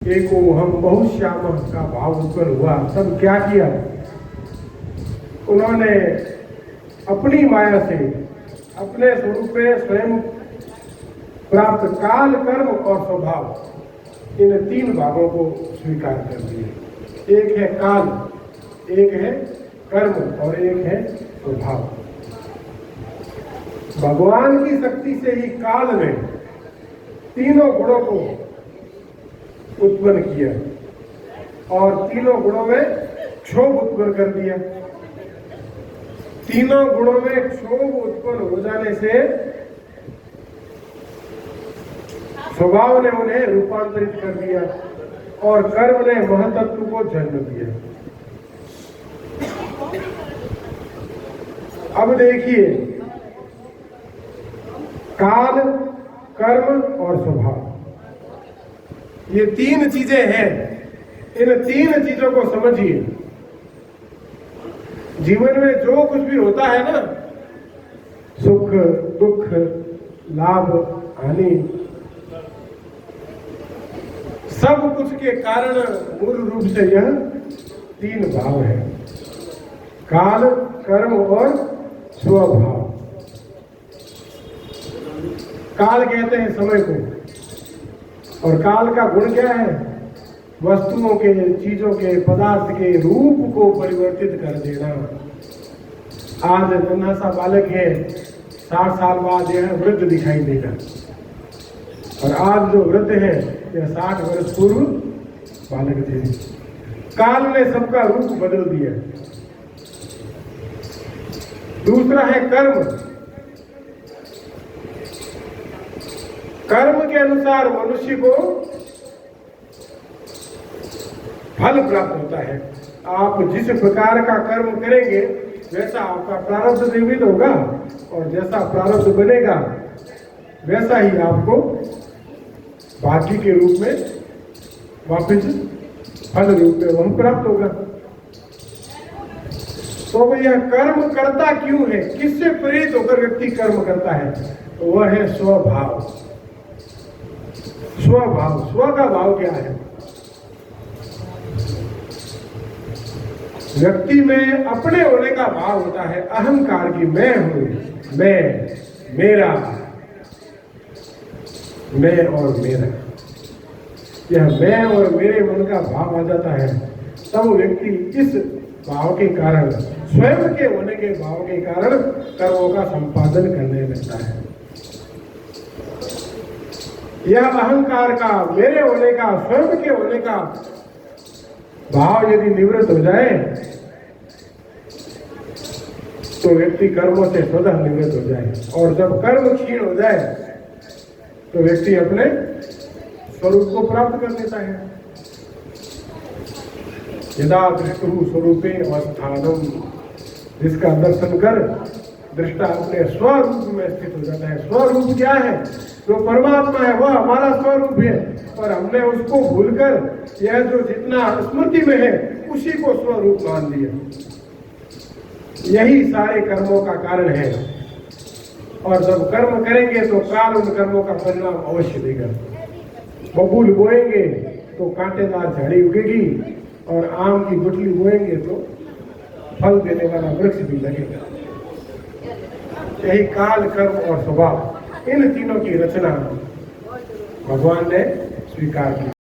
एको हम बहुत श्याम का भाव उत्पन्न हुआ। तब क्या किया, उन्होंने अपनी माया से अपने स्वरूप में स्वयं प्राप्त काल, कर्म और स्वभाव, इन तीन भागों को स्वीकार कर दिए। एक है काल, एक है कर्म और एक है स्वभाव। भगवान की शक्ति से ही काल ने तीनों गुणों को उत्पन्न किया और तीनों गुणों में क्षोभ उत्पन्न कर दिया। तीनों गुणों में क्षोभ उत्पन्न हो जाने से स्वभाव ने उन्हें रूपांतरित कर दिया और कर्म ने महतत्व को जन्म दिया। अब देखिए, काल, कर्म और स्वभाव, ये तीन चीजें हैं। इन तीन चीजों को समझिए। जीवन में जो कुछ भी होता है ना, सुख दुख, लाभ हानि, सब कुछ के कारण मूल रूप से यह तीन भाव है, काल, कर्म और स्वभाव। काल कहते हैं समय को, और काल का गुण क्या है? वस्तुओं के, चीजों के, पदार्थ के रूप को परिवर्तित कर देना। आज नन्हा सा बालक है, 60 साल बाद यह वृद्ध दिखाई देगा, और आज जो वृद्ध है यह 60 वर्ष पूर्व बालक थे। काल ने सबका रूप बदल दिया। दूसरा है कर्म। कर्म के अनुसार मनुष्य को फल प्राप्त होता है। आप जिस प्रकार का कर्म करेंगे वैसा आपका प्रारब्ध निर्मित होगा, और जैसा प्रारब्ध बनेगा वैसा ही आपको बाकी के रूप में वापस फल रूप में वह प्राप्त होगा। तो भैया कर्म करता क्यों है? किससे प्रेरित होकर व्यक्ति कर्म करता है? तो वह है स्वभाव। स्वभाव, स्व का भाव क्या है? व्यक्ति में अपने होने का भाव होता है, अहंकार की, मैं हूं, मैं, मेरा, मैं और मेरा। यह मैं और मेरे मन का भाव आ जाता है, तब व्यक्ति इस भाव के कारण, स्वयं के होने के भाव के कारण कर्मों का संपादन करने लगता है। यह अहंकार का, मेरे होने का, स्वयं के होने का भाव यदि निवृत्त हो जाए तो व्यक्ति कर्मों से स्वतः निवृत्त हो जाए, और जब कर्म क्षीण हो जाए तो व्यक्ति अपने स्वरूप को प्राप्त कर लेता है। यदा दृष्टु स्वरूपे अवस्थानम, जिसका दर्शन कर दृष्टा अपने स्वरूप में स्थित हो जाता है। स्वरूप क्या है? जो परमात्मा है वह हमारा स्वरूप है, पर हमने उसको भूलकर यह जो जितना स्मृति में है उसी को स्वरूप मान लिया। यही सारे कर्मों का कारण है, और जब कर्म करेंगे तो काल उन कर्मों का परिणाम अवश्य देगा। बबूल बोएंगे तो कांटेदार झाड़ी उगेगी, और आम की गुठली बोएंगे तो फल देने वाला वृक्ष भी लगेगा। यही काल, कर्म और स्वभाव, इन तीनों की रचना भगवान ने स्वीकार की।